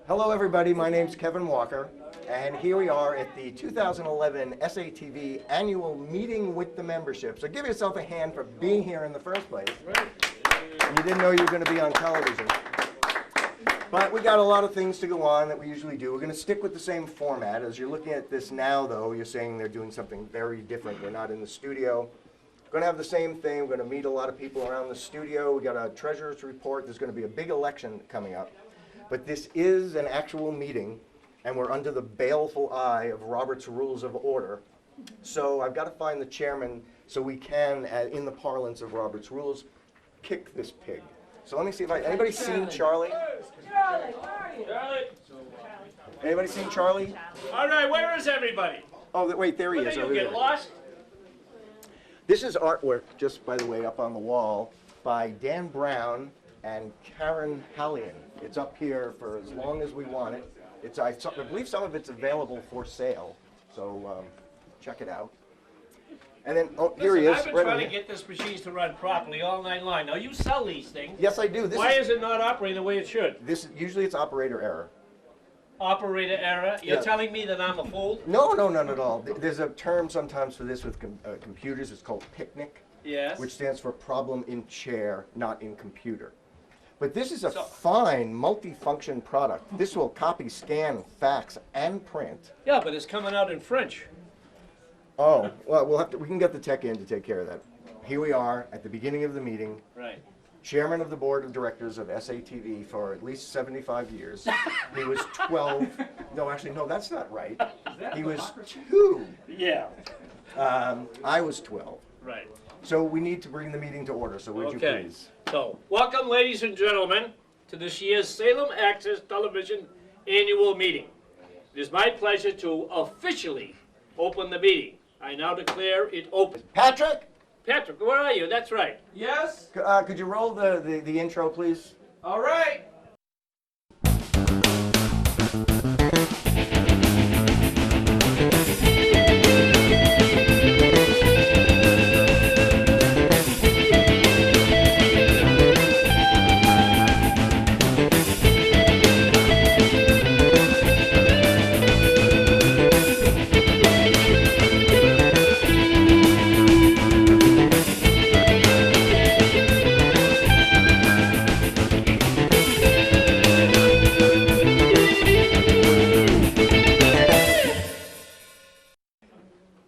Hello everybody, my name's Kevin Walker, and here we are at the 2011 SATV annual meeting with the membership. So give yourself a hand for being here in the first place. And you didn't know you were going to be on television. But we got a lot of things to go on that we usually do. We're going to stick with the same format. As you're looking at this now, though, you're saying they're doing something very different. We're not in the studio. We're going to have the same thing. We're going to meet a lot of people around the studio. We got a treasurer's report. There's going to be a big election coming up. But this is an actual meeting, and we're under the baleful eye of Robert's Rules of Order. So I've got to find the chairman so we can, in the parlance of Robert's Rules, kick this pig. So let me see if anybody seen Charlie? Charlie, where are you? Charlie. Anybody seen Charlie? All right, where is everybody? Oh, wait, there he is. Did Over you there. get lost? This is artwork, just by the way, up on the wall, by Dan Brown and Karen Hallian. It's up here for as long as we want it. I believe some of it's available for sale, so check it out. And then, oh, here he is. I've been right trying on to here. get this machines to run properly all night long. Now, you sell these things. Yes, I do. Why is it not operating the way it should? Usually it's operator error. Operator error? You're Yeah. telling me that I'm a fool? No, none at all. There's a term sometimes for this with computers. It's called PICNIC, Yes. which stands for problem in chair, not in computer. But this is a fine, multi-function product. This will copy, scan, fax, and print. Yeah, but it's coming out in French. Oh, well, we can get the tech in to take care of that. Here we are at the beginning of the meeting. Right. Chairman of the board of directors of SATV for at least 75 years. He was 12. No, actually, no, that's not right. He was 2. Yeah. I was 12. Right. So we need to bring the meeting to order, so would you Okay. please? So, welcome, ladies and gentlemen, to this year's Salem Access Television Annual Meeting. It is my pleasure to officially open the meeting. I now declare it open. Patrick, Patrick, where are you? That's right. Yes? could you roll the intro, please? All right.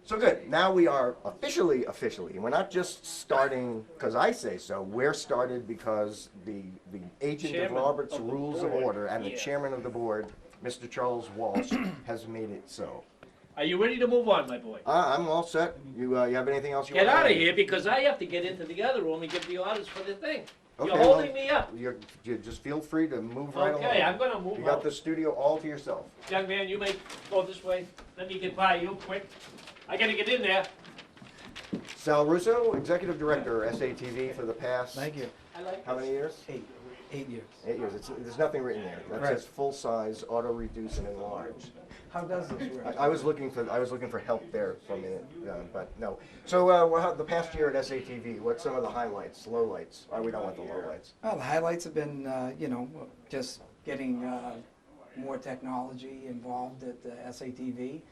So good. Now we are officially, we're not just starting because I say so. We're started because the agent Chairman of Robert's of the Rules of board, Order and the yeah. chairman of the board, Mr. Charles Walsh, has made it so. Are you ready to move on, my boy? I'm all set. You have anything else you Get want to out of add? here because I have to get into the other room and give the orders for the thing. Okay, You're well, holding me up. You just feel free to move right along. Okay, I'm going to move You on. got the studio all to yourself. Young man, you may go this way. Let me get by you quick. I got to get in there. Sal Russo, Executive Director, SATV for the past, Thank you. I like how many years? 8 years. 8 years. There's nothing written there. That Right. says full size, auto reduce and enlarge. How does this work? I was looking for help there for a minute, but no. So the past year at SATV, what's some of the highlights, lowlights? Oh, we don't want the lowlights. Well, the highlights have been, just getting more technology involved at the SATV.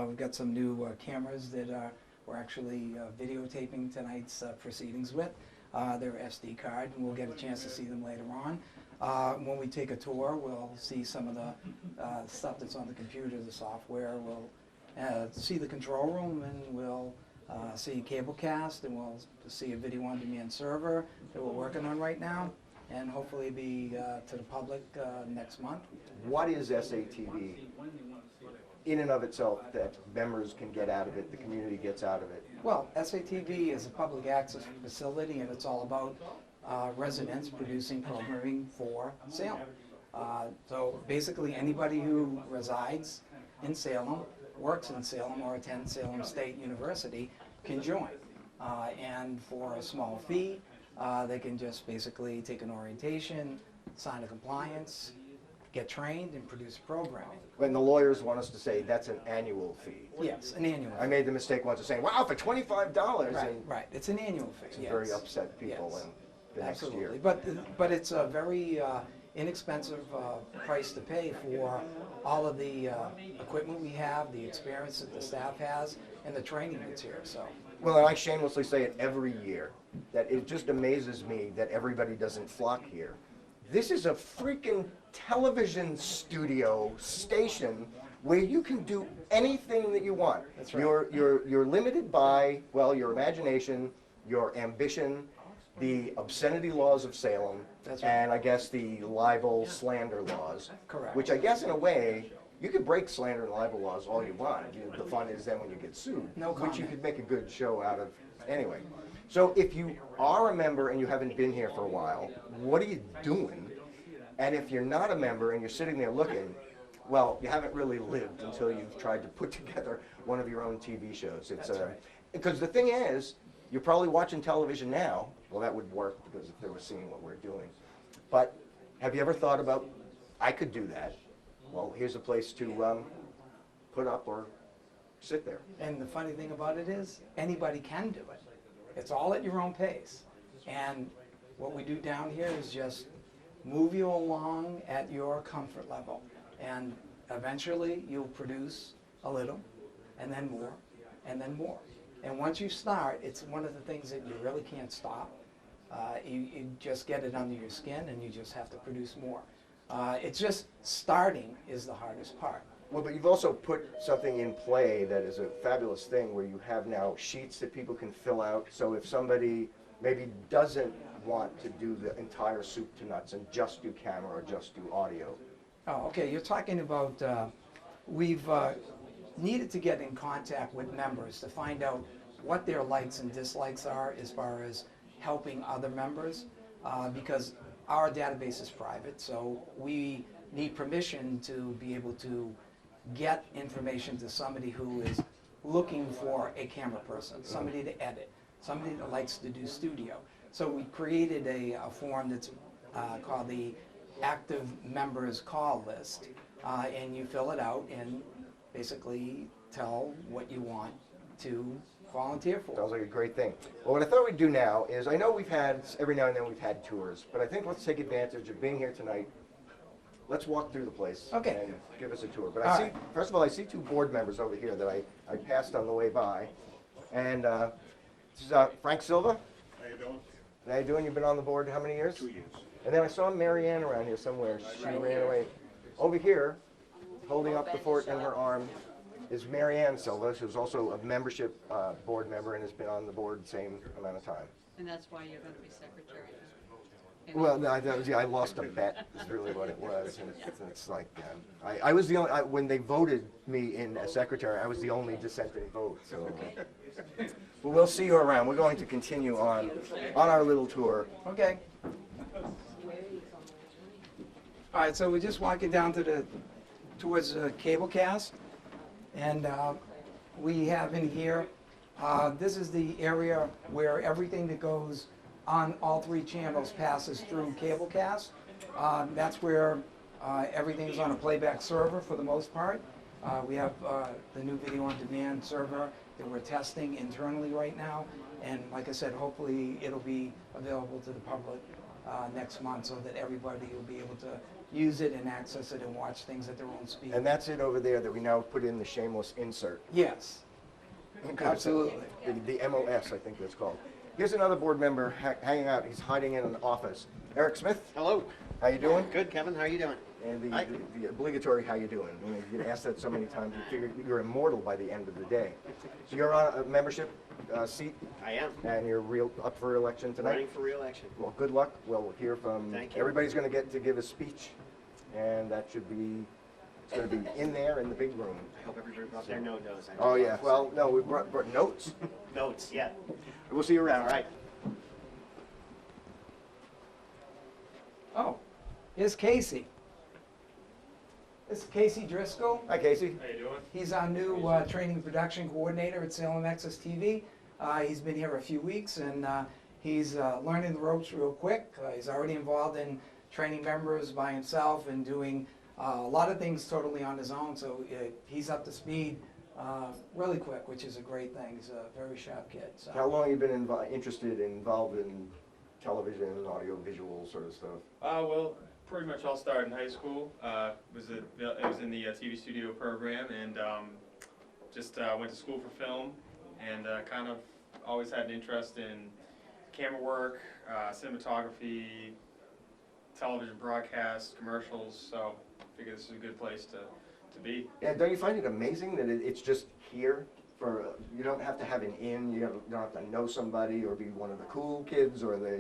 We've got some new cameras that we're actually videotaping tonight's proceedings with. They're SD card, and we'll get a chance to see them later on. When we take a tour, we'll see some of the stuff that's on the computer, the software. We'll see the control room, and we'll see Cablecast, and we'll see a video on-demand server that we're working on right now, and hopefully be to the public next month. What is SATV in and of itself that members can get out of it, the community gets out of it? Well, SATV is a public access facility, and it's all about residents producing programming for Salem. So basically, anybody who resides in Salem, works in Salem, or attends Salem State University can join. And for a small fee, they can just basically take an orientation, sign a compliance, get trained, and produce programming. When the lawyers want us to say that's an annual fee. Yes, an annual I fee. made the mistake once of saying, wow, for $25, Right, and right. It's an annual fee. it yes. very upset people Yes. in the next Absolutely. year. But it's a very inexpensive price to pay for all of the equipment we have, the experience that the staff has, and the training that's here. So, Well, and I shamelessly say it every year, that it just amazes me that everybody doesn't flock here. This is a freaking television studio station where you can do anything that you want. That's right. You're limited by, well, your imagination, your ambition, the obscenity laws of Salem, That's right. and I guess the libel slander laws. Correct. Which I guess in a way, you could break slander and libel laws all you want. The fun is then when you get sued. No Which you comment. could make a good show out of anyway. So if you are a member and you haven't been here for a while, what are you doing? And if you're not a member and you're sitting there looking, well, you haven't really lived until you've tried to put together one of your own TV shows. It's because the thing is, you're probably watching television now. Well, that would work because if they were seeing what we're doing. But have you ever thought about, I could do that? Well, here's a place to put up or sit there. and the funny thing about it is, anybody can do it. It's all at your own pace. And what we do down here is just move you along at your comfort level. And eventually, you'll produce a little, and then more, and then more. And once you start, it's one of the things that you really can't stop. You just get it under your skin, and you just have to produce more. It's just starting is the hardest part. Well, but you've also put something in play that is a fabulous thing where you have now sheets that people can fill out. So if somebody maybe doesn't want to do the entire soup to nuts and just do camera or just do audio. Oh, okay, you're talking about, we've needed to get in contact with members to find out what their likes and dislikes are as far as helping other members, because our database is private, so we need permission to be able to get information to somebody who is looking for a camera person, somebody to edit, somebody that likes to do studio. So we created a form that's called the Active Members Call List, and you fill it out and basically tell what you want to volunteer for. Sounds like a great thing. Well, what I thought we'd do now is, I know we've had, every now and then we've had tours, but I think let's take advantage of being here tonight. Let's walk through the place Okay. and give us a tour. But All I see, right. first of all, I see two board members over here that I passed on the way by. And this is Frank Silva. How you doing? How you doing? You've been on the board how many years? 2 years. And then I saw Mary Ann around here somewhere. She ran away. Over here, holding up the fort in her arm, is Mary Ann Silva, who's also a membership board member and has been on the board the same amount of time. And that's why you're going to be secretary now. Well, no, I lost a bet, is really what it was. And it's like, I was the only, when they voted me in as secretary, I was the only dissenting vote, so. But we'll see you around. We're going to continue on our little tour. Okay. All right, so we're just walking down towards the cable cast, and we have in here, this is the area where everything that goes on all three channels passes through cablecast. That's where everything's on a playback server for the most part. We have the new video on demand server that we're testing internally right now, and like I said, hopefully it'll be available to the public next month so that everybody will be able to use it and access it and watch things at their own speed. And that's it over there that we now put in the shameless insert. Yes, absolutely. The MOS, I think that's called. Here's another board member hanging out. He's hiding in an office. Eric Smith, Hello. how you doing? Good, Kevin. How are you doing? And Hi. the obligatory, how you doing? You know, you get asked that so many times, you figure you're immortal by the end of the day. So you're on a membership seat, I am. and you're up for election tonight? Running for re-election. Well, good luck. We'll hear from, Thank you. everybody's going to get to give a speech, and that should be, it's going to be in there in the big room. I hope everybody brought their no-nos. Oh, yeah. Well, no, we brought notes. Notes, yeah. We'll see you around. All right. Oh, here's Casey. This is Casey Driscoll. Hi, Casey. How you doing? He's our new training and production coordinator at Salem Access TV. He's been here a few weeks, and he's learning the ropes real quick. He's already involved in training members by himself and doing a lot of things totally on his own, so he's up to speed really quick, which is a great thing. He's a very sharp kid. So. How long have you been involved in television, audio, visual sort of stuff? Well, pretty much all started in high school. It was in the TV studio program, and just went to school for film, and kind of always had an interest in camera work, cinematography, television broadcast, commercials. So I figured this is a good place to be. Yeah, don't you find it amazing that it's just here? You don't have to have an in, you don't have to know somebody or be one of the cool kids or the,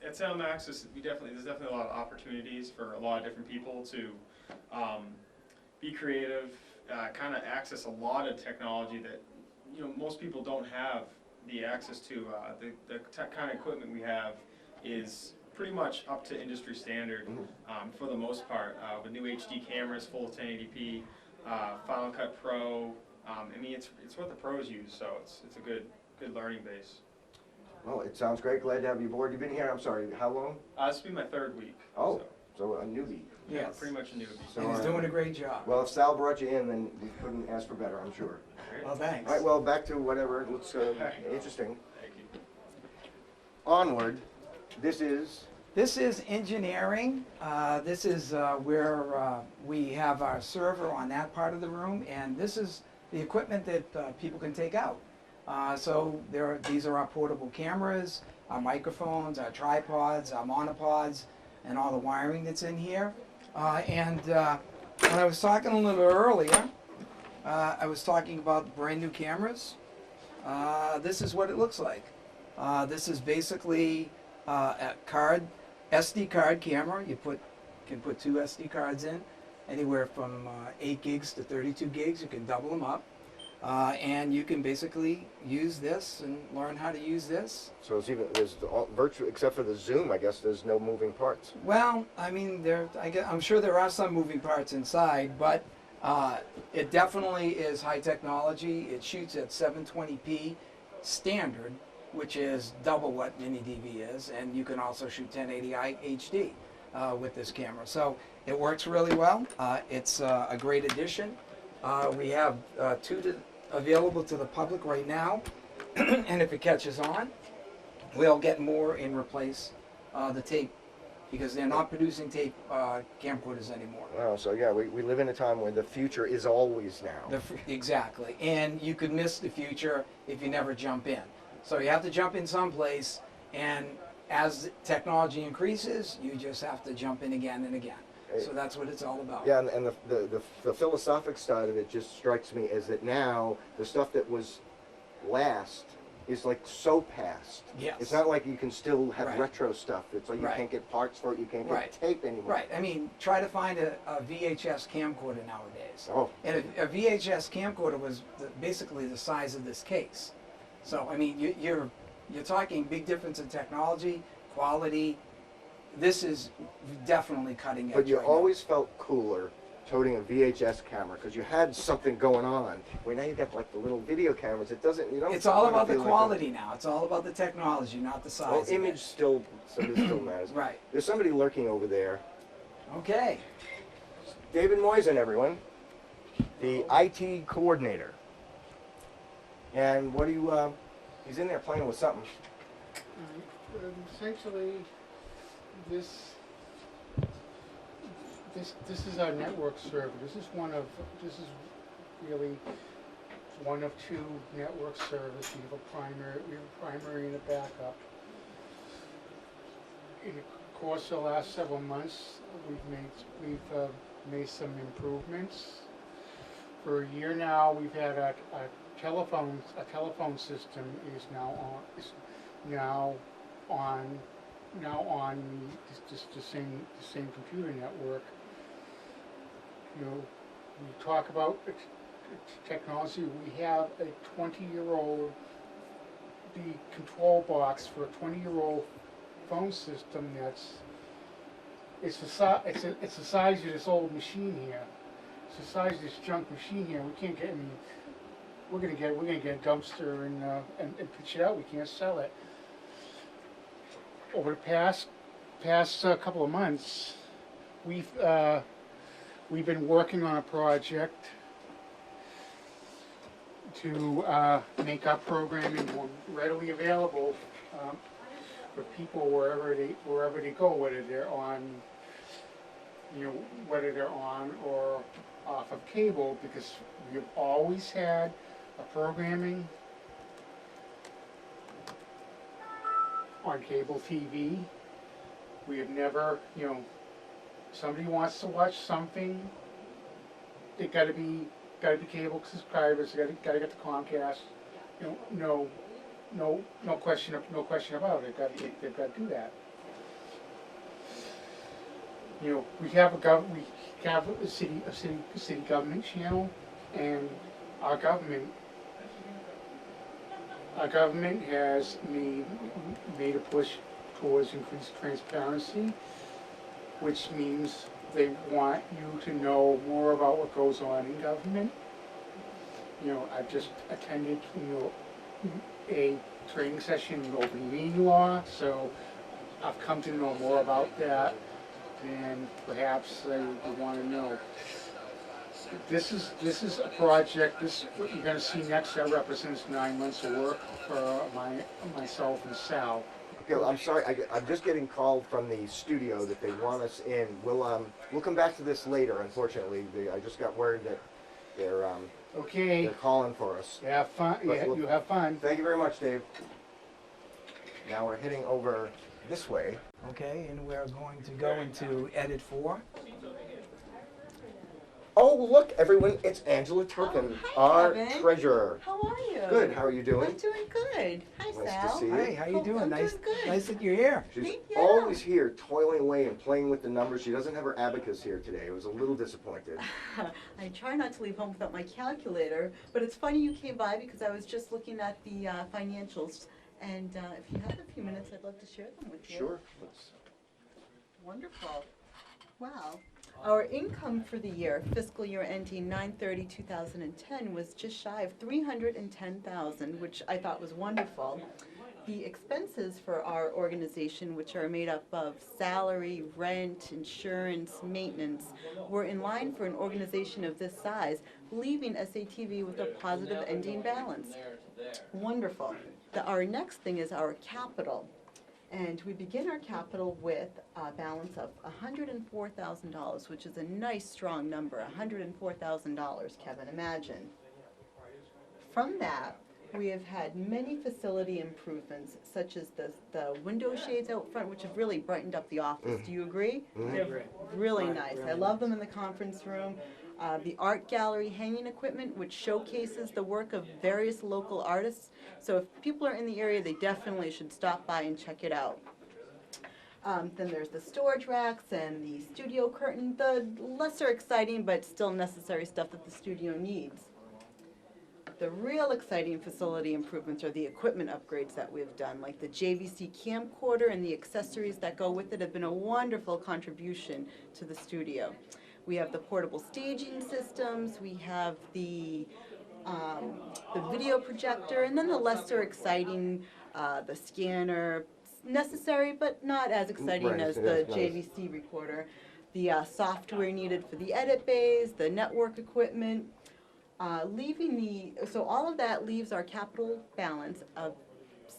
At Salem Access, there's definitely a lot of opportunities for a lot of different people to be creative, kind of access a lot of technology that most people don't have the access to. The kind of equipment we have is pretty much up to industry standard for the most part. With new HD cameras, full 1080p, Final Cut Pro. I mean, it's what the pros use, so it's a good learning base. Well, it sounds great. Glad to have you aboard. You've been here, I'm sorry, how long? This will be my 3rd week. Oh, so a newbie. Yeah, Yes. pretty much a newbie. So, And he's doing a great job. Well, if Sal brought you in, then we couldn't ask for better, I'm sure. Well, thanks. All right, well, back to whatever looks interesting. Thank you. Onward, this is... This is engineering. This is where we have our server on that part of the room, and this is the equipment that people can take out. So these are our portable cameras, our microphones, our tripods, our monopods, and all the wiring that's in here. And when I was talking a little earlier, I was talking about brand new cameras. This is what it looks like. This is basically a SD card camera. You can put 2 SD cards in, anywhere from 8 gigs to 32 gigs. You can double them up. And you can basically use this and learn how to use this. So there's virtual, except for the Zoom, I guess there's no moving parts. Well, I mean, I'm sure there are some moving parts inside, but it definitely is high technology. It shoots at 720p standard, which is double what mini DV is, and you can also shoot 1080i HD with this camera. So it works really well. It's a great addition. We have 2 available to the public right now, and if it catches on, we'll get more and replace the tape, because they're not producing tape camcorders anymore. Wow, so yeah, we live in a time where the future is always now. Exactly, and you could miss the future if you never jump in. So you have to jump in someplace, and as technology increases, you just have to jump in again and again. So that's what it's all about. Yeah, and the philosophic side of it just strikes me as that now the stuff that was last is like so past. Yes. It's not like you can still have Right. retro stuff. It's like you Right. can't get parts for it, you can't get Right. tape anymore. Right. I mean, try to find a VHS camcorder nowadays. Oh. And a VHS camcorder was basically the size of this case. So I mean, you're talking big difference in technology, quality. This is definitely cutting edge. But you right now. always felt cooler toting a VHS camera because you had something going on. Where now you got like the little video cameras. It doesn't. You don't. It's all about the feel like quality now. It's all about the technology, not the size. Well, of image it. still matters. Right. There's somebody lurking over there. Okay. David Moisen, everyone, the IT coordinator. And what do you? He's in there playing with something. Essentially, this is our network server. This is really one of 2 network servers. We have a primary and a backup. In the course of the last several months, we've made some improvements. For a year now, we've had a telephone system is now on the same computer network. You know, we talk about technology. We have a 20-year-old, the control box for a 20-year-old phone system it's the size of this old machine here. It's the size of this junk machine here. We can't get. I mean, we're gonna get a dumpster and pitch it out. We can't sell it. Over the past couple of months, we've been working on a project to make our programming more readily available. for people wherever they go, whether they're on, whether they're on or off of cable, because we've always had a programming on cable TV. We have never, somebody wants to watch something, they gotta be cable subscribers, gotta get the Comcast. No question about it. They've got to do that. We have a city government channel, and our government has made a push towards increased transparency, which means they want you to know more about what goes on in government. I've just attended, a training session in open meeting law, so I've come to know more about that than perhaps I would want to know. This is a project, what you're going to see next, that represents 9 months of work for myself and Sal. Okay, I'm sorry, I'm just getting called from the studio that they want us in. We'll come back to this later, unfortunately. I just got word that they're calling for us. Have fun. You have fun. Thank you very much, Dave. Now we're heading over this way. Okay, and we're going to go into edit 4. Oh, look, everyone, it's Angela Turpin, hi, our Kevin. treasurer. How are you? Good, how are you doing? I'm doing good. Hi, Nice Sal. to see you. Hey, how you doing? I'm Nice, doing good. nice that you're here. She's Yeah. always here, toiling away and playing with the numbers. She doesn't have her abacus here today. I was a little disappointed. I try not to leave home without my calculator, but it's funny you came by because I was just looking at the financials. And if you have a few minutes, I'd love to share them with you. Sure. Wonderful. Wow. Our income for the year, fiscal year ending 9/30/2010, was just shy of $310,000, which I thought was wonderful. The expenses for our organization, which are made up of salary, rent, insurance, maintenance, were in line for an organization of this size, leaving SATV with a positive ending balance. Wonderful. Our next thing is our capital. And we begin our capital with a balance of $104,000, which is a nice, strong number, $104,000, Kevin, imagine. From that, we have had many facility improvements, such as the window shades out front, which have really brightened up the office. Do you agree? They're really nice. I love them in the conference room. The art gallery hanging equipment, which showcases the work of various local artists. So if people are in the area, they definitely should stop by and check it out. Then there's the storage racks and the studio curtain, the lesser exciting but still necessary stuff that the studio needs. The real exciting facility improvements are the equipment upgrades that we've done, like the JVC camcorder and the accessories that go with it have been a wonderful contribution to the studio. We have the portable staging systems, we have the video projector, and then the lesser exciting, the scanner, necessary but not as exciting Right, as yeah, the nice. JVC recorder, the software needed for the edit bays, the network equipment, so all of that leaves our capital balance of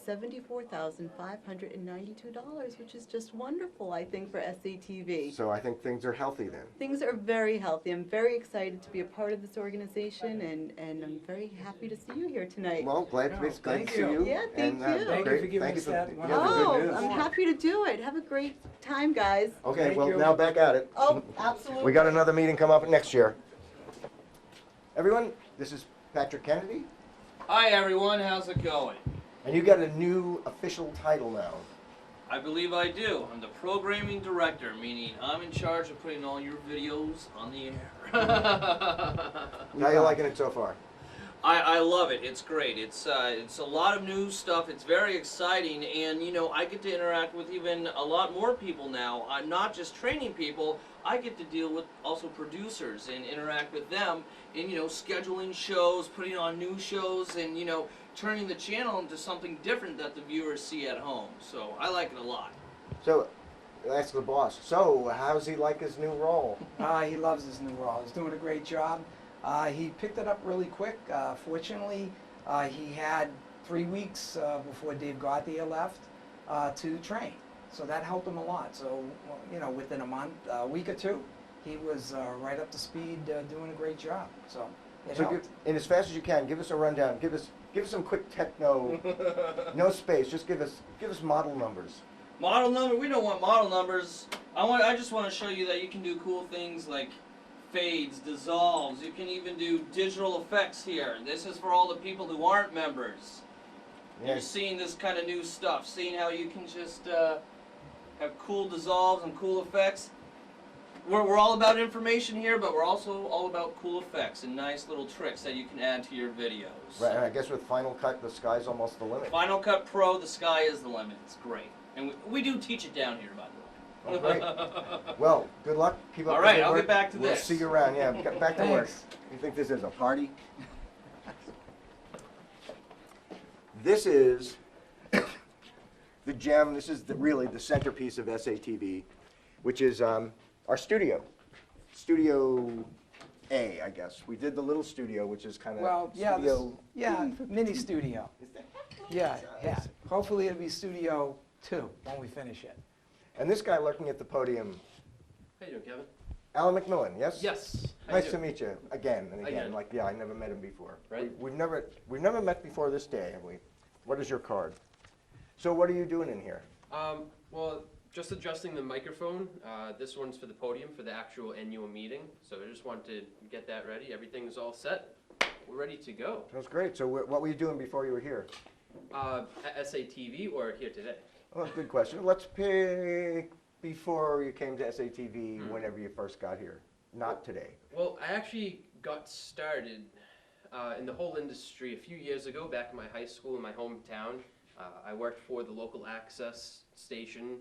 $74,592, which is just wonderful, I think, for SATV. So I think things are healthy then. Things are very healthy. I'm very excited to be a part of this organization, and I'm very happy to see you here tonight. Well, glad to Thank see you. you. Yeah, thank And, you. Thank you for giving thank you us that yeah, wonderful the Oh, good news. I'm happy to do it. Have a great time, guys. Okay, Thank well, you. now back at it. Oh, absolutely. We got another meeting come up next year. Everyone, this is Patrick Kennedy, Hi everyone, how's it going? and you got a new official title now. I believe I do. I'm the programming director, meaning I'm in charge of putting all your videos on the air. How you liking it so far? I love it. It's great. It's a lot of new stuff. It's very exciting, and I get to interact with even a lot more people now. I'm not just training people. I get to deal with also producers and interact with them in scheduling shows, putting on new shows, and turning the channel into something different that the viewers see at home. So I like it a lot. So, ask the boss. So, how's he like his new role? He loves his new role. He's doing a great job. He picked it up really quick. Fortunately, he had 3 weeks before Dave Gauthier left. to train. So that helped him a lot. So, well, you know, within a week or two, he was right up to speed, doing a great job. So it So helped. and as fast as you can, give us a rundown. Give us some quick techno, no space. Just give us model numbers. Model number, we don't want model numbers. I just want to show you that you can do cool things like fades, dissolves. You can even do digital effects here. This is for all the people who aren't members. Yeah. You're seeing this kind of new stuff, seeing how you can just have cool dissolves and cool effects. We're all about information here, but we're also all about cool effects and nice little tricks that you can add to your videos. Right, and I guess with Final Cut, the sky's almost the limit. Final Cut Pro, the sky is the limit. It's great. And we do teach it down here, by the way. Oh, great. Well, good luck. Keep up All the right, good I'll work. get back to We'll this. see you around. Yeah, get back to work. Thanks. You think this is a party? This is the gem. This is really the centerpiece of SATV, which is our studio. Studio A, I guess. We did the little studio, which is kind of Well, yeah, studio. mini studio. Yeah. Hopefully it'll be Studio 2 when we finish it. And this guy lurking at the podium, How you doing, Kevin? Alan McMillan, yes? Yes. How Nice you to doing? meet you again and again. Again. Like, yeah, I never met him before. Right. We've never met before this day, have we? What is your card? So what are you doing in here? Well, just adjusting the microphone. This one's for the podium for the actual annual meeting. So I just wanted to get that ready. Everything's all set. We're ready to go. That's great. So what were you doing before you were here? At SATV or here today? Oh, good question. Let's pick before you came to SATV, whenever you first got here. Not today. Well, I actually got started in the whole industry a few years ago, back in my high school in my hometown. I worked for the local access station,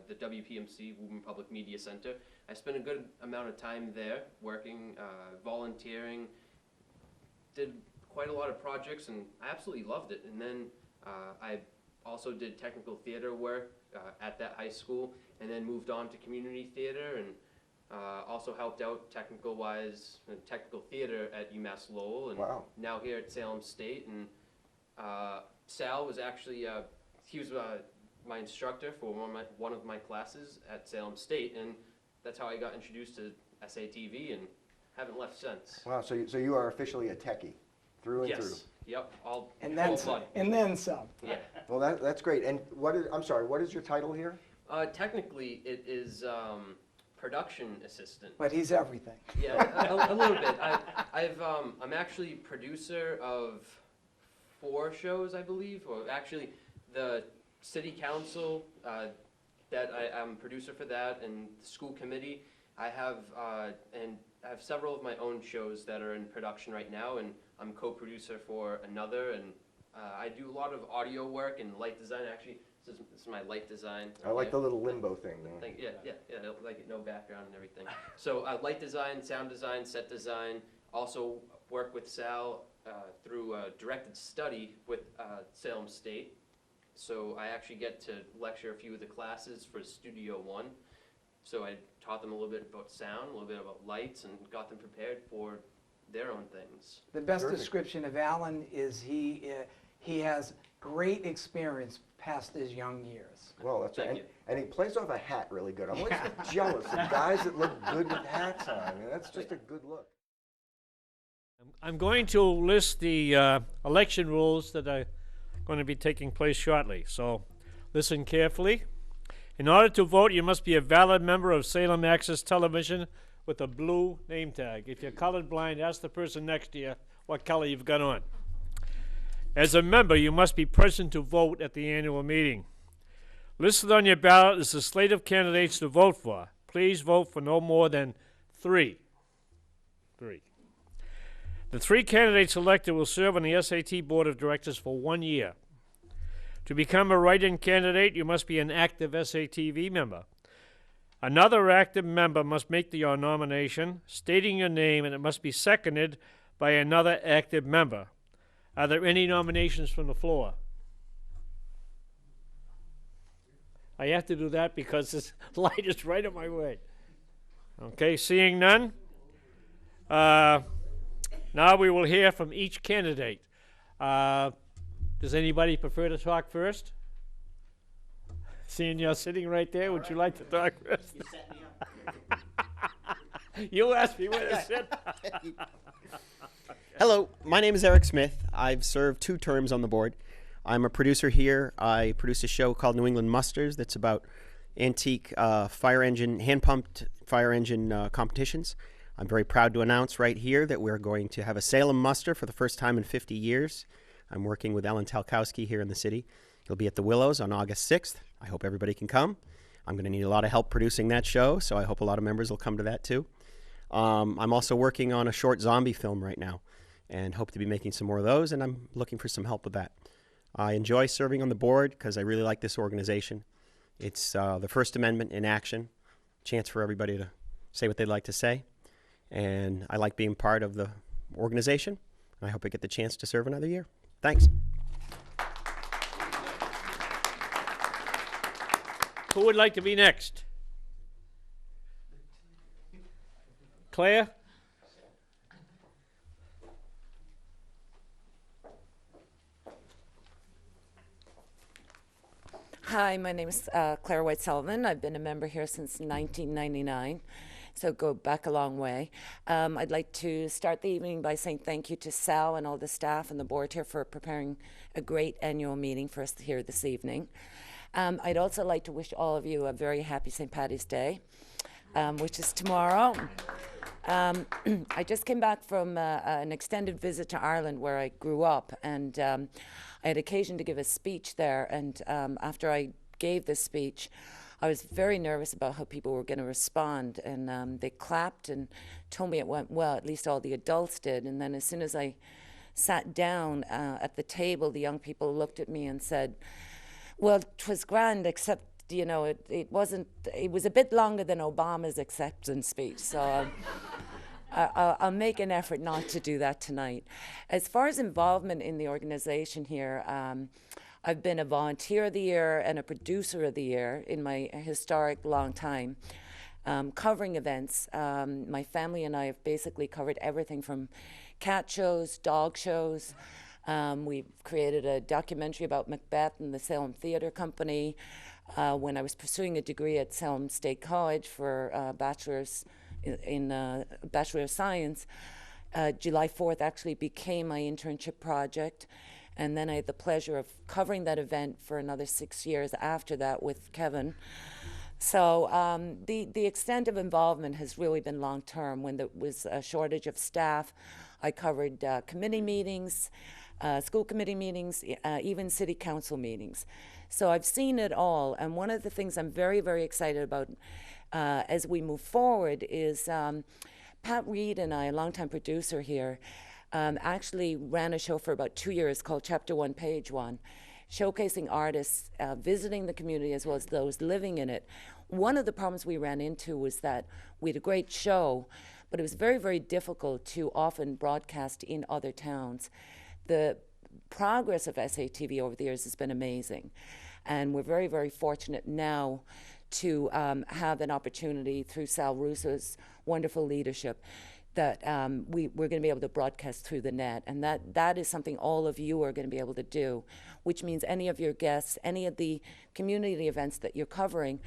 the WPMC, Woburn Public Media Center. I spent a good amount of time there working, volunteering, did quite a lot of projects, and I absolutely loved it. And then I also did technical theater work at that high school, and then moved on to community theater, and also helped out technical-wise, technical theater at UMass Lowell, and Wow. now here at Salem State. And Sal was actually, he was my instructor for one of my classes at Salem State, and that's how I got introduced to SATV, and haven't left since. Wow. So you are officially a techie, through and through. Yes. Yep. All And then full some. blood. And then some. Yeah. Well, that's great. And I'm sorry, what is your title here? Technically, it is production assistant. But he's everything. Yeah, a little bit. I'm actually producer of 4 shows, I believe, or actually the city council, that I'm producer for that, and the school committee. I have several of my own shows that are in production right now, and I'm co-producer for another, and I do a lot of audio work and light design. Actually, this is my light design. I like the little limbo thing. There. Yeah, I like it, no background and everything. So light design, sound design, set design. Also work with Sal through directed study with Salem State. So I actually get to lecture a few of the classes for Studio 1. So I taught them a little bit about sound, a little bit about lights, and got them prepared for their own things. The best Terrific. description of Alan is he has great experience past his young years. Well, that's Thank right. you. And he plays off a hat really good. I'm always jealous of guys that look good with hats on. I mean, that's just a good look. I'm going to list the election rules that are going to be taking place shortly, so listen carefully. In order to vote, you must be a valid member of Salem Access Television with a blue name tag. If you're colorblind, ask the person next to you what color you've got on. As a member, you must be present to vote at the annual meeting. Listed on your ballot is the slate of candidates to vote for. Please vote for no more than 3. The 3 candidates elected will serve on the SAT Board of Directors for 1 year. To become a write-in candidate, you must be an active SATV member. Another active member must make your nomination, stating your name, and it must be seconded by another active member. Are there any nominations from the floor? I have to do that because this light is right in my way. Okay, seeing none. Now we will hear from each candidate. Does anybody prefer to talk first? Seeing you're sitting right there, would you like to talk first? You set me up. You asked me where to sit. Hello, my name is Eric Smith. I've served 2 terms on the board. I'm a producer here. I produce a show called New England Musters that's about antique fire engine, hand-pumped fire engine competitions. I'm very proud to announce right here that we're going to have a Salem muster for the first time in 50 years. I'm working with Ellen Talkowski here in the city. He'll be at the Willows on August 6th. I hope everybody can come. I'm going to need a lot of help producing that show, so I hope a lot of members will come to that too. I'm also working on a short zombie film right now and hope to be making some more of those, and I'm looking for some help with that. I enjoy serving on the board because I really like this organization. It's the First Amendment in action, chance for everybody to say what they'd like to say, and I like being part of the organization. I hope I get the chance to serve another year. Thanks. Who would like to be next? Claire? Hi, my name is Claire White Sullivan. I've been a member here since 1999, so go back a long way. I'd like to start the evening by saying thank you to Sal and all the staff and the board here for preparing a great annual meeting for us here this evening. I'd also like to wish all of you a very happy St. Paddy's Day, which is tomorrow. I just came back from an extended visit to Ireland where I grew up, and I had occasion to give a speech there, and after I gave this speech, I was very nervous about how people were going to respond, and they clapped and told me it went well, at least all the adults did, and then as soon as I sat down at the table, the young people looked at me and said, well, 'twas grand, except, you know, it was a bit longer than Obama's acceptance speech, so I'll make an effort not to do that tonight. As far as involvement in the organization here, I've been a volunteer of the year and a producer of the year in my historic long time, covering events. My family and I have basically covered everything from cat shows, dog shows. We've created a documentary about Macbeth and the Salem Theatre Company. When I was pursuing a degree at Salem State College for bachelor's in Bachelor of Science, July 4th actually became my internship project. And then I had the pleasure of covering that event for another 6 years after that with Kevin. So the extent of involvement has really been long-term. When there was a shortage of staff, I covered committee meetings, school committee meetings, even city council meetings. So I've seen it all. And one of the things I'm very, very excited about as we move forward is Pat Reed and I, a longtime producer here, actually ran a show for about 2 years called Chapter 1, Page 1, showcasing artists, visiting the community as well as those living in it. One of the problems we ran into was that we had a great show, but it was very, very difficult to often broadcast in other towns. The progress of SATV over the years has been amazing, and we're very, very fortunate now to have an opportunity through Sal Russo's wonderful leadership that we're going to be able to broadcast through the net, and that is something all of you are going to be able to do, which means any of your guests, any of the community events that you're covering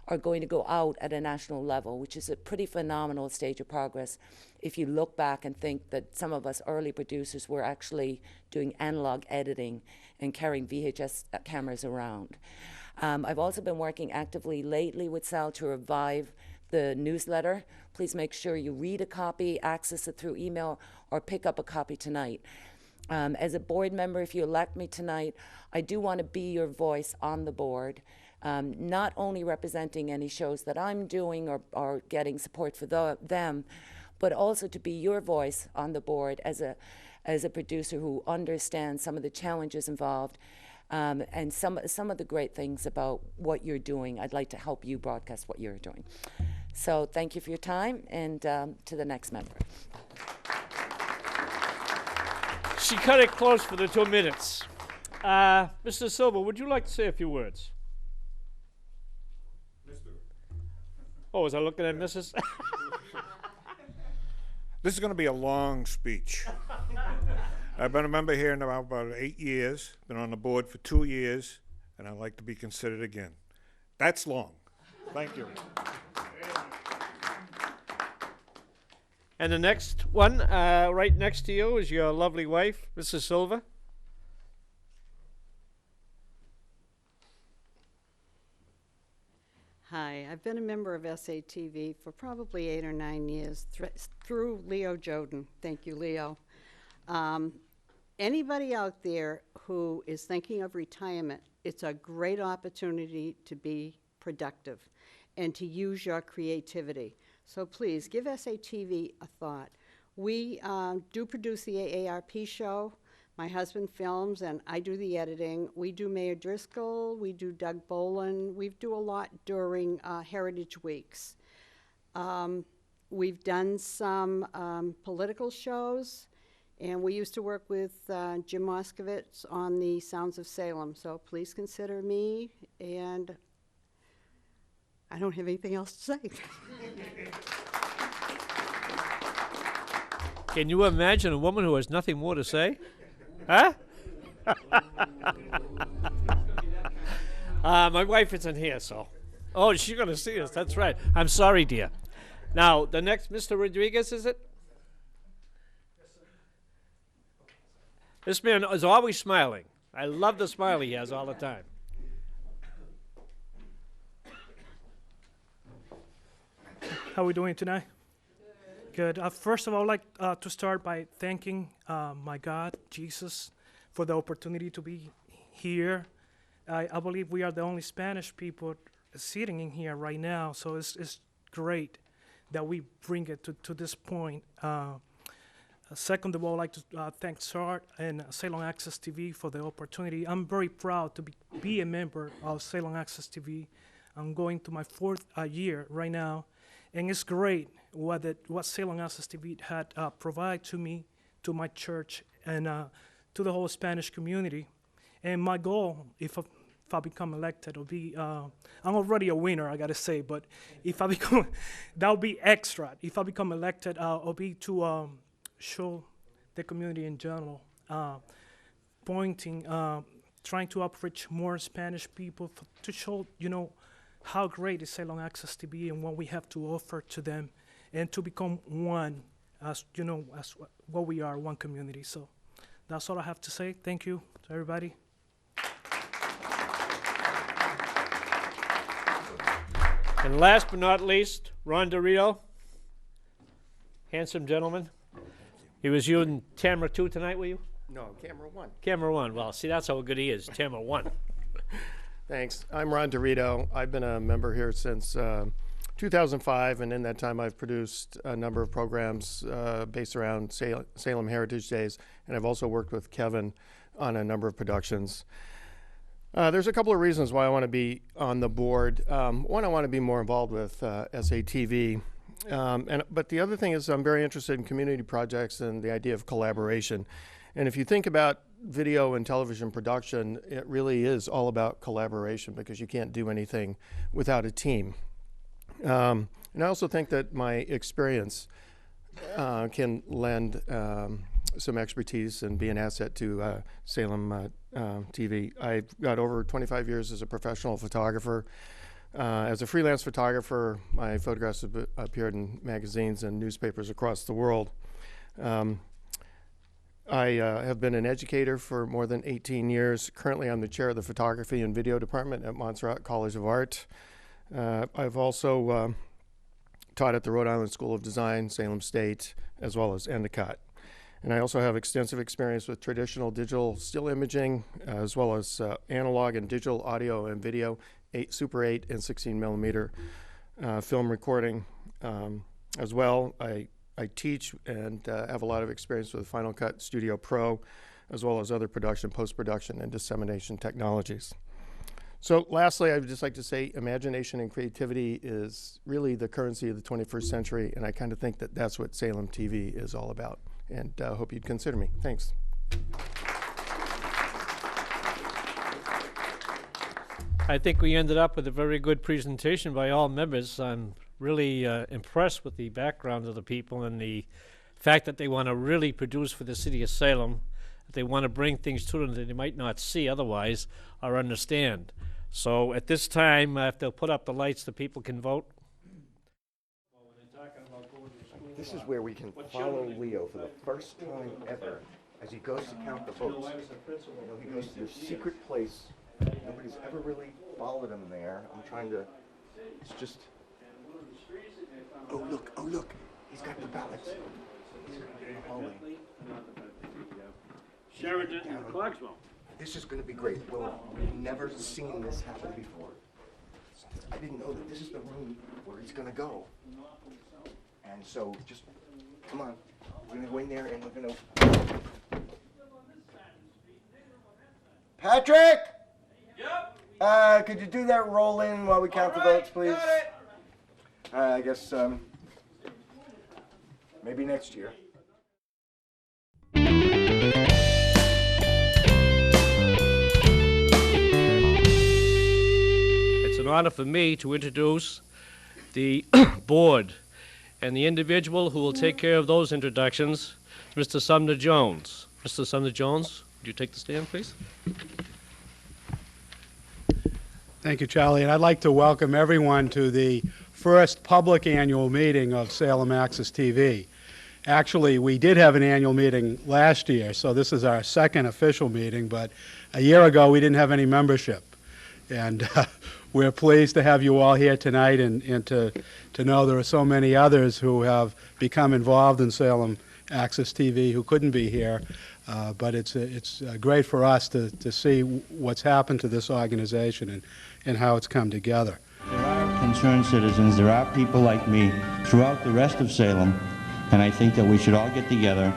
are going to go out at a national level, which is a pretty phenomenal stage of progress if you look back and think that some of us early producers were actually doing analog editing and carrying VHS cameras around. I've also been working actively lately with Sal to revive the newsletter. Please make sure you read a copy, access it through email, or pick up a copy tonight. As a board member, if you elect me tonight, I do want to be your voice on the board, not only representing any shows that I'm doing or getting support for them, but also to be your voice on the board as a producer who understands some of the challenges involved and some of the great things about what you're doing. I'd like to help you broadcast what you're doing. So thank you for your time, and to the next member. She cut it close for the 2 minutes. Mr. Silva, would you like to say a few words? Oh, was I looking at Mrs.? This is going to be a long speech. I've been a member here now about 8 years, been on the board for 2 years, and I'd like to be considered again. That's long. Thank you. And the next one, right next to you, is your lovely wife, Mrs. Silva. Hi, I've been a member of SATV for probably 8 or 9 years through Leo Joden. Thank you, Leo. Anybody out there who is thinking of retirement, it's a great opportunity to be productive and to use your creativity. So please give SATV a thought. We do produce the AARP show. My husband films and I do the editing. We do Mayor Driscoll, we do Doug Boland. We do a lot during Heritage Weeks. We've done some political shows, and we used to work with Jim Moskowitz on the Sounds of Salem. So please consider me, and I don't have anything else to say. Can you imagine a woman who has nothing more to say? Huh? My wife isn't here, so. Oh, she's going to see us. That's right. I'm sorry, dear. Now, the next, Mr. Rodriguez, is it? This man is always smiling. I love the smile he has all the time. How are we doing tonight? Good. First of all, I'd like to start by thanking my God, Jesus, for the opportunity to be here. I believe we are the only Spanish people sitting in here right now, so it's great that we bring it to this point. Second of all, I'd like to thank SART and Salem Access TV for the opportunity. I'm very proud to be a member of Salem Access TV. I'm going to my 4th year right now, and it's great what Salem Access TV had provided to me, to my church, and to the whole Spanish community. And my goal, if I become elected, will be, I'm already a winner, I gotta say, but if I become, that'll be extra. If I become elected, it'll be to show the community in general, trying to outreach more Spanish people to show, how great is Salem Access TV and what we have to offer to them, and to become one, as what we are, one community. So that's all I have to say. Thank you to everybody. And last but not least, Ron Dorito, handsome gentleman. He was you in Camera 2 tonight, were you? No, Camera 1. Camera 1. Well, see, that's how good he is. Camera 1. Thanks. I'm Ron Dorito. I've been a member here since 2005, and in that time I've produced a number of programs based around Salem Heritage Days, and I've also worked with Kevin on a number of productions. There's a couple of reasons why I want to be on the board. One, I want to be more involved with SATV, but the other thing is I'm very interested in community projects and the idea of collaboration. And if you think about video and television production, it really is all about collaboration, because you can't do anything without a team. And I also think that my experience can lend some expertise and be an asset to Salem TV. I've got over 25 years as a professional photographer. As a freelance photographer, my photographs have appeared in magazines and newspapers across the world. I have been an educator for more than 18 years. Currently, I'm the chair of the photography and video department at Montserrat College of Art. I've also taught at the Rhode Island School of Design, Salem State, as well as Endicott. And I also have extensive experience with traditional digital still imaging, as well as analog and digital audio and video, Super 8 and 16 millimeter film recording. As well, I teach and have a lot of experience with Final Cut Studio Pro, as well as other production, post-production, and dissemination technologies. So lastly, I would just like to say imagination and creativity is really the currency of the 21st century, and I kind of think that that's what Salem TV is all about. And hope you'd consider me. Thanks. I think we ended up with a very good presentation by all members. I'm really impressed with the background of the people and the fact that they want to really produce for the city of Salem. That they want to bring things to them that they might not see otherwise or understand. So at this time, if they'll put up the lights, the people can vote. This is where we can follow Leo for the first time ever as he goes to count the votes. You know, he goes to this secret place. Nobody's ever really followed him there. I'm trying to, it's just, oh look, he's got the ballots. He's in the hallway. Sheridan and Clarksville. This is going to be great. Well, we've never seen this happen before. I didn't know that this is the room where he's going to go. And so just, come on. We're going to go in there and we're going to... Patrick! Yep. Could you do that roll in while we count the votes, please? Got it. I guess, maybe next year. It's an honor for me to introduce the board, and the individual who will take care of those introductions is Mr. Sumner Jones. Mr. Sumner Jones, would you take the stand, please? Thank you, Charlie. And I'd like to welcome everyone to the first public annual meeting of Salem Access TV. Actually, we did have an annual meeting last year, so this is our second official meeting, but a year ago we didn't have any membership. And we're pleased to have you all here tonight and to know there are so many others who have become involved in Salem Access TV who couldn't be here. But it's great for us to see what's happened to this organization and how it's come together. There are concerned citizens, there are people like me throughout the rest of Salem, and I think that we should all get together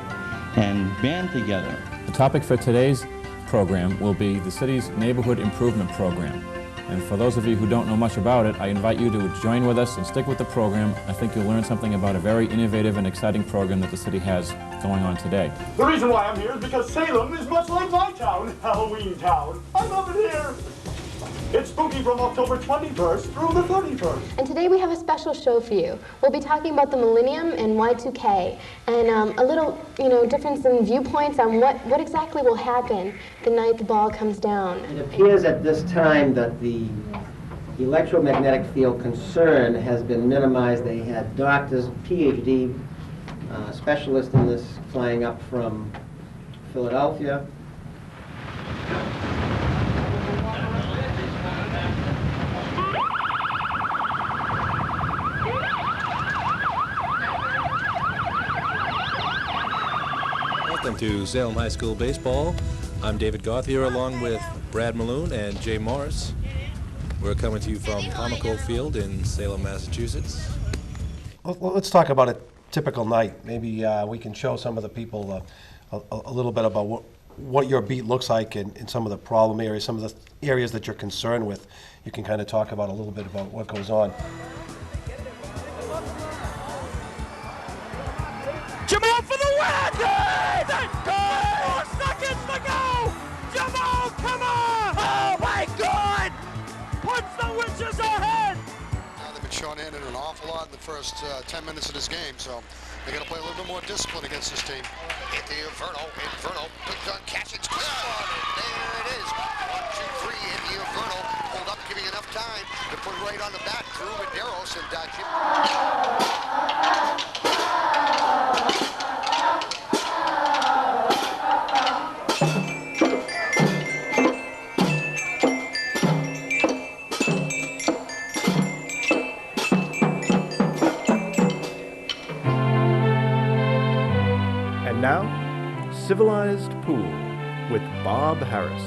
and band together. The topic for today's program will be the city's neighborhood improvement program. And for those of you who don't know much about it, I invite you to join with us and stick with the program. I think you'll learn something about a very innovative and exciting program that the city has going on today. The reason why I'm here is because Salem is much like my town, Halloween Town. I love it here. It's spooky from October 21st through the 31st. And today we have a special show for you. We'll be talking about the millennium and Y2K, and a little, difference in viewpoints on what exactly will happen the night the ball comes down. It appears at this time that the electromagnetic field concern has been minimized. They had doctors, PhD specialists in this flying up from Philadelphia. Welcome to Salem High School Baseball. I'm David Goff here along with Brad Malone and Jay Morris. We're coming to you from Comico Field in Salem, Massachusetts. Well, let's talk about a typical night. Maybe we can show some of the people a little bit about what your beat looks like in some of the problem areas, some of the areas that you're concerned with. You can kind of talk about a little bit about what goes on. Jamal for the win! 4 seconds to go! Jamal, come on! Oh my God! Puts the Witches ahead! Now they've been short-handed an awful lot in the first 10 minutes of this game, so they got to play a little bit more discipline against this team. Hit the Inferno, good gun, catch it, square on it. There it is. 1, 2, 3, hit the Inferno. Hold up, giving enough time to put right on the bat through Medeiros and And now, Civilized Pool with Bob Harris.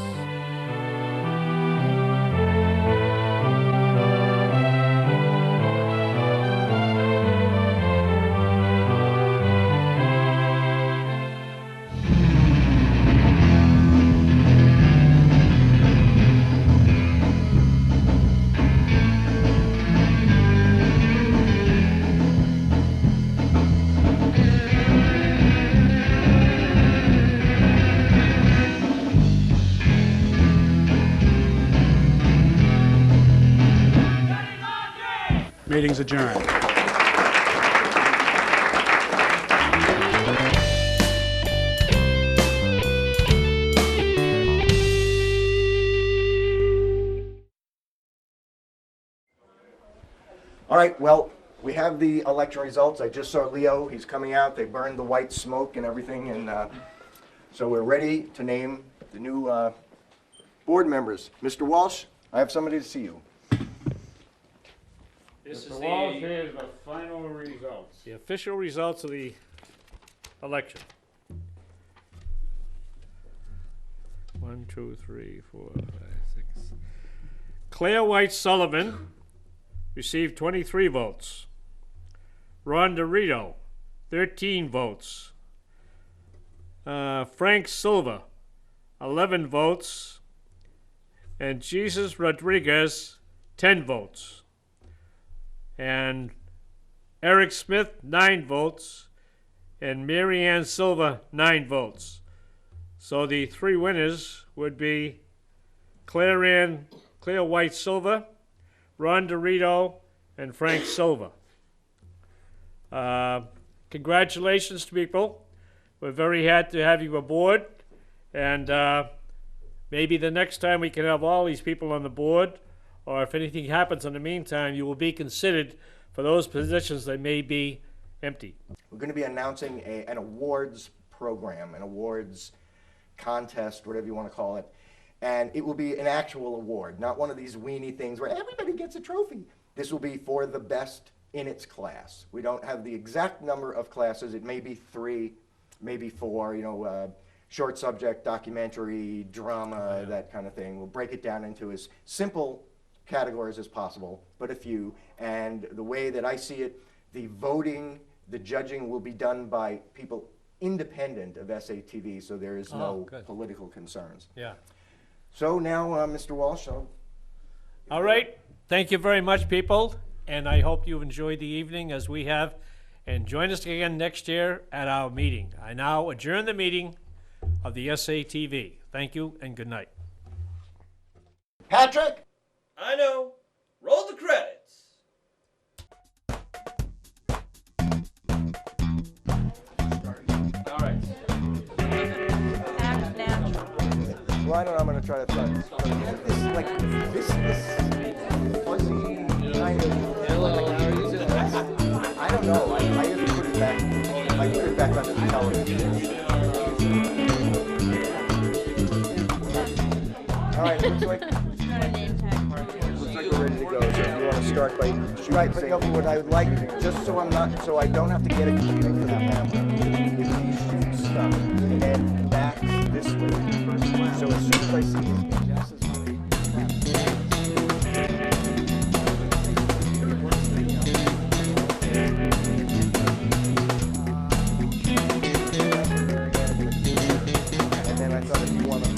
Meeting's adjourned. All right, well, we have the election results. I just saw Leo. He's coming out. They burned the white smoke and everything. And so we're ready to name the new board members. Mr. Walsh, I have somebody to see you. This is Mr. Walsh, the, here's the final results. the official results of the election. 1, 2, 3, 4, 5, 6. Claire White Sullivan received 23 votes. Ron Dorito, 13 votes. Frank Silva, 11 votes. And Jesus Rodriguez, 10 votes. And Eric Smith, 9 votes. And Marianne Silva, 9 votes. So the three winners would be Claire White Silva, Ron Dorito, and Frank Silva. Congratulations to people. We're very happy to have you aboard. And maybe the next time we can have all these people on the board, or if anything happens in the meantime, you will be considered for those positions that may be empty. We're going to be announcing an awards program, an awards contest, whatever you want to call it. And it will be an actual award, not one of these weenie things where everybody gets a trophy. This will be for the best in its class. We don't have the exact number of classes. It may be 3, maybe 4, short subject, documentary, drama, that kind of thing. We'll break it down into as simple categories as possible, but a few. And the way that I see it, the voting, the judging will be done by people independent of SATV, so there is no political concerns. Yeah. So now, Mr. Walsh, All right. Thank you very much, people. And I hope you've enjoyed the evening as we have. And join us again next year at our meeting. I now adjourn the meeting of the SATV. Thank you and good night. Patrick? I know. Roll the credits. All right. Well, I don't know. I'm going to try to find this is like this fuzzy kind of. I don't know. I just put it back. I put it back on the television. All right. Looks like we're ready to go. So if you want to start by shooting. Right. But no, what I would like, just so I don't have to get a computer for that camera. If you shoot stuff and then back this way. So as soon as I see it, Jess is and then I thought if you want to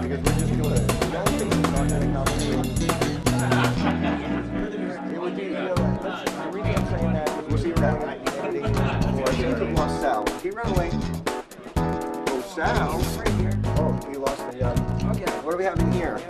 because we're just doing it. The only thing that's not going to come it would be the reason I'm saying that is we're seeing that ending or I think we lost Sal. Did he run away? Sal? Oh, we lost the, what are we having here?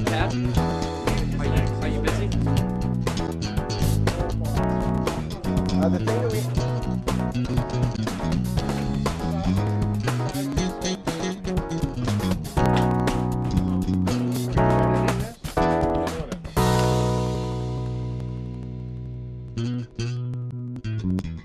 Pat, are you busy? The thing that we... Salem.